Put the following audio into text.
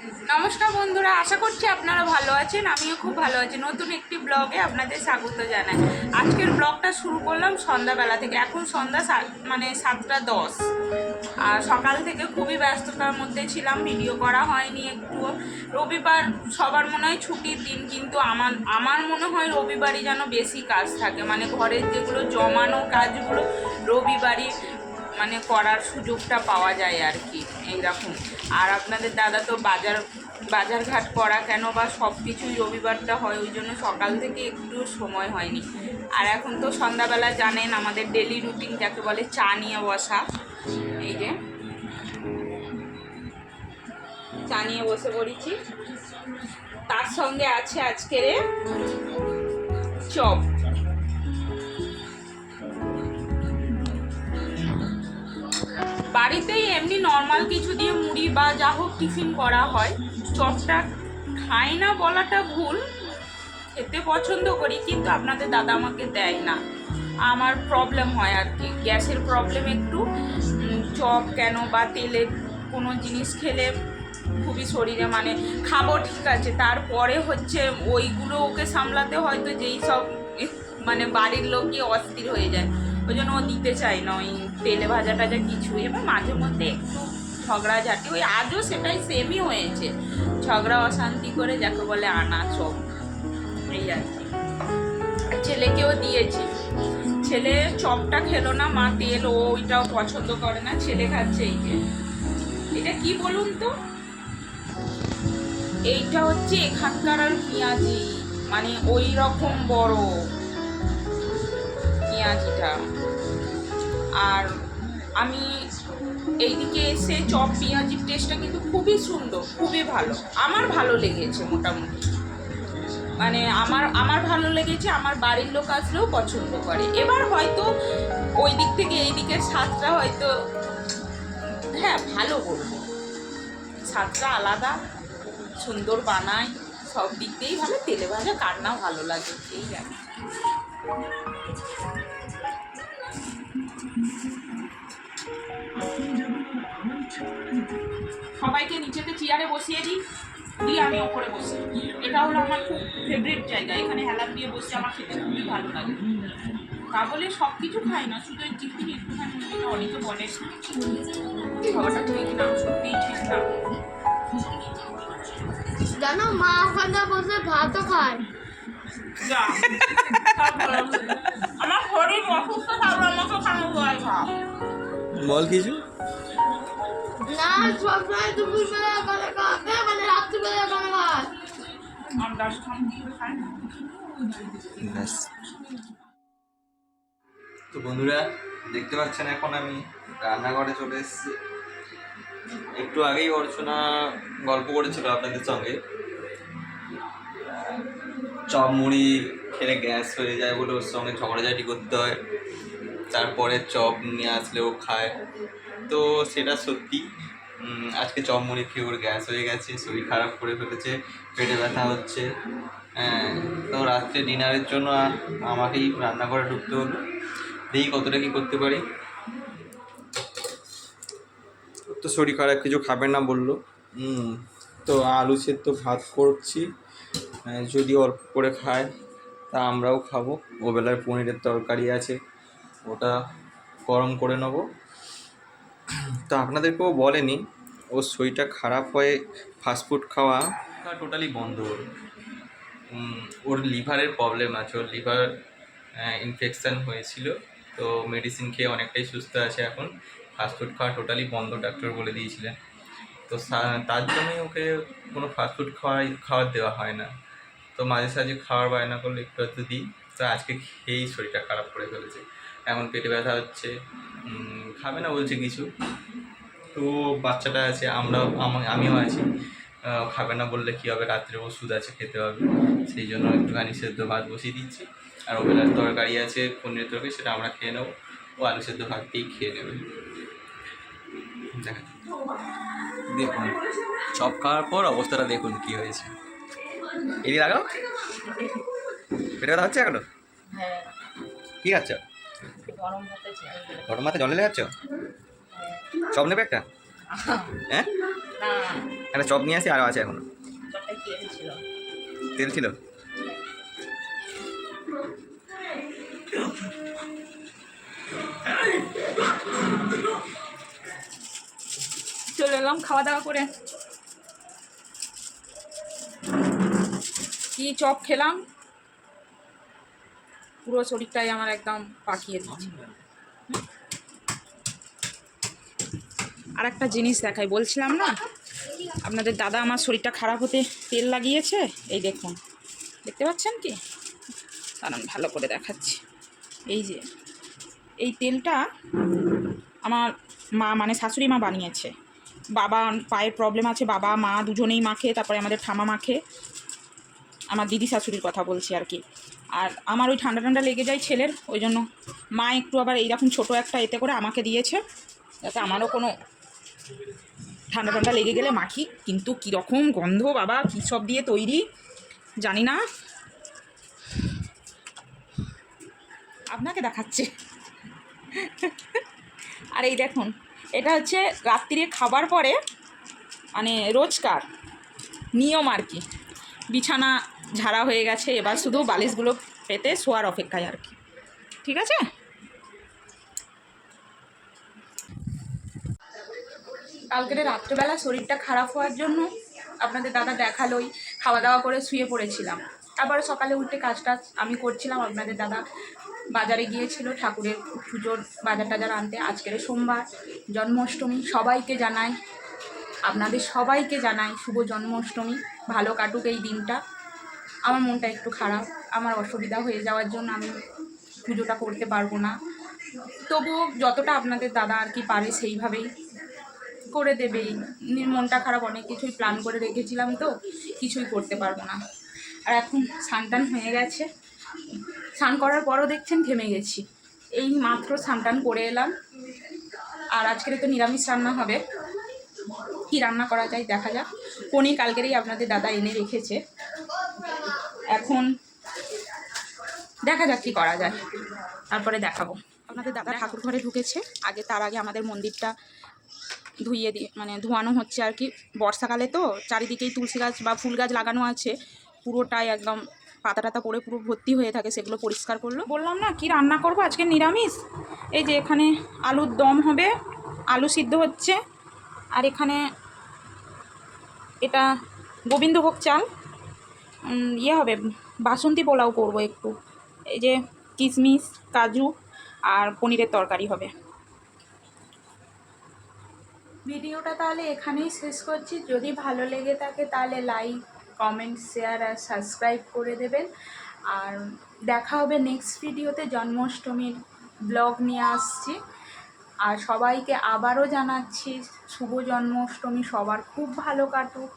নমস্কার বন্ধুরা, আশা করছি আপনারা ভালো আছেন। আমিও খুব ভালো আছি। নতুন একটি ব্লগে আপনাদের স্বাগত জানাই। আজকের ব্লগটা শুরু করলাম সন্ধ্যাবেলা থেকে। এখন সন্ধ্যা 7:10। আর সকাল থেকে খুবই ব্যস্ততার মধ্যে ছিলাম, ভিডিও করা হয়নি একটুও। রবিবার সবার মনে হয় ছুটির দিন, কিন্তু আমার মনে হয় রবিবারই যেন বেশি কাজ থাকে। মানে ঘরের যেগুলো জমানো কাজগুলো রবিবারই মানে করার সুযোগটা পাওয়া যায় আর কি, এইরকম। আর আপনাদের দাদা তো বাজারঘাট করা কেন বা সব কিছুই রবিবারটা হয়, ওই জন্য সকাল থেকে একটু সময় হয়নি। আর এখন তো সন্ধ্যাবেলা জানেন আমাদের ডেলি রুটিন যাকে বলে, চা নিয়ে বসা। এই যে চা নিয়ে বসে পড়েছি, তার সঙ্গে আছে আজকের চপ। বাড়িতেই এমনি নর্মাল কিছু দিয়ে মুড়ি বা যা হোক টিফিন করা হয়। চপটা খাই না বলাটা ভুল, খেতে পছন্দ করি, কিন্তু আপনাদের দাদা আমাকে দেয় না। আমার প্রবলেম হয় আর কি, গ্যাসের প্রবলেম একটু। চপ কেন বা তেলের কোনো জিনিস খেলে খুবই শরীরে মানে খাবো ঠিক আছে, তারপরে হচ্ছে ওইগুলো ওকে সামলাতে হয়তো যেই সব মানে বাড়ির লোকই অস্থির হয়ে যায়। ওই জন্য ও দিতে চায় না ওই তেলে ভাজা টাজা কিছু। এবার মাঝে মধ্যে একটু ঝগড়াঝাটি, ওই আজও সেটাই সেমই হয়েছে, ঝগড়া অশান্তি করে যাকে বলে আনা চপ, এই আর কি। ছেলেকেও দিয়েছি, ছেলে চপটা খেলো না, মা তেল ওইটাও পছন্দ করে না, ছেলে খাচ্ছে এই যে। এটা কি বলুন তো, এইটা হচ্ছে এখানকার আর পেঁয়াজি, মানে ওই রকম বড় পেঁয়াজিটা। আর আমি এইদিকে এসে চপ পেঁয়াজির টেস্টটা কিন্তু খুবই সুন্দর, খুবই ভালো, আমার ভালো লেগেছে মোটামুটি। মানে আমার ভালো লেগেছে, আমার বাড়ির লোক আসলেও পছন্দ করে। এবার হয়তো ওই দিক থেকে এই দিকের স্বাদটা হয়তো, হ্যাঁ ভালো বলবো, স্বাদটা আলাদা, সুন্দর বানায়, সব দিক দিয়েই ভালো। তেলে ভাজা কার না ভালো লাগে, এই আর কি। সবাইকে নিচেতে চেয়ারে বসিয়ে দিই, দিয়ে আমি ওপরে বসি। এটা হলো আমার খুব ফেভারিট জায়গা, এখানে হেলান দিয়ে বসে আমার খেতে খুবই ভালো লাগে। তা বলে সব কিছু খাই না, শুধু এই টিফিন একটুখানি। অনেকে বলে খাওয়াটা ঠিক না, সত্যিই ঠিক না। জানো মা ওখানে বসে ভাতও খায়। আমার শরীর অসুস্থ, তারপর আমাকে খানো হয় ভাত। বল কিছু না, সবসময় দুপুরবেলা করে খাবে, মানে রাত্রিবেলা করে খায়। আন্দাজ খান খাই না। ব্যাস। তো বন্ধুরা দেখতে পাচ্ছেন এখন আমি রান্নাঘরে চলে এসেছি। একটু আগেই অর্চনা গল্প করেছিল আপনাদের সঙ্গে, চপ মুড়ি খেলে গ্যাস হয়ে যায় বলে ওর সঙ্গে ঝগড়াঝাটি করতে হয়, তারপরে চপ নিয়ে আসলেও খায়। তো সেটা সত্যি, আজকে চপ মুড়ি খেয়ে ওর গ্যাস হয়ে গেছে, শরীর খারাপ করে ফেলেছে, পেটে ব্যথা হচ্ছে। হ্যাঁ, তো রাত্রে ডিনারের জন্য আমাকেই রান্নাঘরে ঢুকতে হলো। দেখি কতটা কী করতে পারি। তো শরীর খারাপ, কিছু খাবে না বললো। তো আলু সেদ্ধ ভাত করছি, যদি অল্প করে খায় তা আমরাও খাবো। ওবেলায় পনিরের তরকারি আছে, ওটা গরম করে নেবো। তো আপনাদেরকেও বলেনি, ওর শরীরটা খারাপ হয়ে ফাস্টফুড খাওয়া টোটালি বন্ধ। ওর লিভারের প্রবলেম আছে, ওর লিভার ইনফেকশান হয়েছিল, তো মেডিসিন খেয়ে অনেকটাই সুস্থ আছে এখন। ফাস্টফুড খাওয়া টোটালি বন্ধ ডাক্তার বলে দিয়েছিলেন। তো তার জন্যই ওকে কোনো ফাস্টফুড খাওয়ার দেওয়া হয় না। তো মাঝে সাঝে খাওয়ার বায়না করলে একটু একটু দিই। তো আজকে খেয়েই শরীরটা খারাপ করে ফেলেছে, এখন পেটে ব্যথা হচ্ছে, খাবে না বলছে কিছু। তো বাচ্চাটা আছে, আমিও আছি, খাবে না বললে কী হবে, রাত্রে ওষুধ আছে খেতে হবে। সেই জন্য একটুখানি সেদ্ধ ভাত বসিয়ে দিচ্ছি, আর ওবেলার তরকারি আছে পনিরের তরকারি, সেটা আমরা খেয়ে নেবো। ও আলু সেদ্ধ ভাত দিয়েই খেয়ে নেবে। দেখা দেখুন চপ খাওয়ার পর অবস্থাটা দেখুন কী হয়েছে। এদিকে লাগাও, পেটে ব্যথা হচ্ছে এখনো? হ্যাঁ, কী খাচ্ছ? গরম ভাতে গরম ভাতে জল ঢেলে খাচ্ছ? চপ নেবে একটা? হ্যাঁ না, একটা চপ নিয়ে আসি, আরও আছে এখন। চপটায় তেল ছিল। তেল ছিল? চলে এলাম খাওয়া দাওয়া করে। কি চপ খেলাম, পুরো শরীরটাই আমার একদম পাকিয়ে দিচ্ছে। আর একটা জিনিস দেখাই, বলছিলাম না আপনাদের দাদা আমার শরীরটা খারাপ হতে তেল লাগিয়েছে। এই দেখুন, দেখতে পাচ্ছেন কি? কারণ ভালো করে দেখাচ্ছি। এই যে এই তেলটা আমার মা মানে শাশুড়ি মা বানিয়েছে। বাবা পায়ের প্রবলেম আছে, বাবা মা দুজনেই মাখে, তারপরে আমাদের ঠামা মাখে। আমার দিদি শাশুড়ির কথা বলছি আর কি। আর আমার ওই ঠান্ডা ঠান্ডা লেগে যায় ছেলের, ওই জন্য মা একটু আবার এইরকম ছোটো একটা এতে করে আমাকে দিয়েছে, যাতে আমারও কোনো ঠান্ডা ঠান্ডা লেগে গেলে মাখি। কিন্তু কীরকম গন্ধ বাবা, কী সব দিয়ে তৈরি জানি না, আপনাকে দেখাচ্ছে। আর এই দেখুন, এটা হচ্ছে রাত্রিরে খাবার পরে মানে রোজকার নিয়ম আর কি। বিছানা ঝাড়া হয়ে গেছে, এবার শুধু বালিশগুলো পেতে শোয়ার অপেক্ষায় আর কি। ঠিক আছে। কালকের রাত্রেবেলা শরীরটা খারাপ হওয়ার জন্য আপনাদের দাদা দেখালোই, খাওয়া দাওয়া করে শুয়ে পড়েছিলাম। আবার সকালে উঠে কাজটা আমি করছিলাম। আপনাদের দাদা বাজারে গিয়েছিল ঠাকুরের পুজোর বাজার টাজার আনতে। আজকের সোমবার, জন্মাষ্টমী। সবাইকে জানাই, আপনাদের সবাইকে জানাই শুভ জন্মাষ্টমী। ভালো কাটুক এই দিনটা। আমার মনটা একটু খারাপ, আমার অসুবিধা হয়ে যাওয়ার জন্য আমি পুজোটা করতে পারবো না। তবুও যতটা আপনাদের দাদা আর কি পারে সেইভাবেই করে দেবেই। মনটা খারাপ, অনেক কিছুই প্ল্যান করে রেখেছিলাম, তো কিছুই করতে পারবো না। আর এখন স্নান হয়ে গেছে, স্নান করার পরও দেখছেন ঘেমে গেছি। এই মাত্র স্নান করে এলাম। আর আজকের তো নিরামিষ রান্না হবে, কি রান্না করা যায় দেখা যাক। পনির কালকেরই আপনাদের দাদা এনে রেখেছে, এখন দেখা যাক কি করা যায়, তারপরে দেখাবো। আপনাদের দাদা ঠাকুর ঘরে ঢুকেছে আগে, তার আগে আমাদের মন্দিরটা ধুইয়ে দিয়ে মানে ধোয়ানো হচ্ছে আর কি। বর্ষাকালে তো চারিদিকেই তুলসী গাছ বা ফুল গাছ লাগানো আছে, পুরোটাই একদম পাতা টাতা পড়ে পুরো ভর্তি হয়ে থাকে, সেগুলো পরিষ্কার করলো। বললাম না কি রান্না করব আজকে নিরামিষ। এই যে এখানে আলুর দম হবে, আলু সিদ্ধ হচ্ছে। আর এখানে এটা গোবিন্দভোগ চাল ইয়ে হবে, বাসন্তী পোলাও করবো একটু। এই যে কিশমিশ, কাজু আর পনিরের তরকারি হবে। ভিডিওটা তাহলে এখানেই শেষ করছি। যদি ভালো লেগে থাকে তাহলে লাইক, কমেন্ট, শেয়ার আর সাবস্ক্রাইব করে দেবেন। আর দেখা হবে নেক্সট ভিডিওতে। জন্মাষ্টমীর ব্লগ নিয়ে আসছি। আর সবাইকে আবারও জানাচ্ছি শুভ জন্মাষ্টমী, সবার খুব ভালো কাটুক।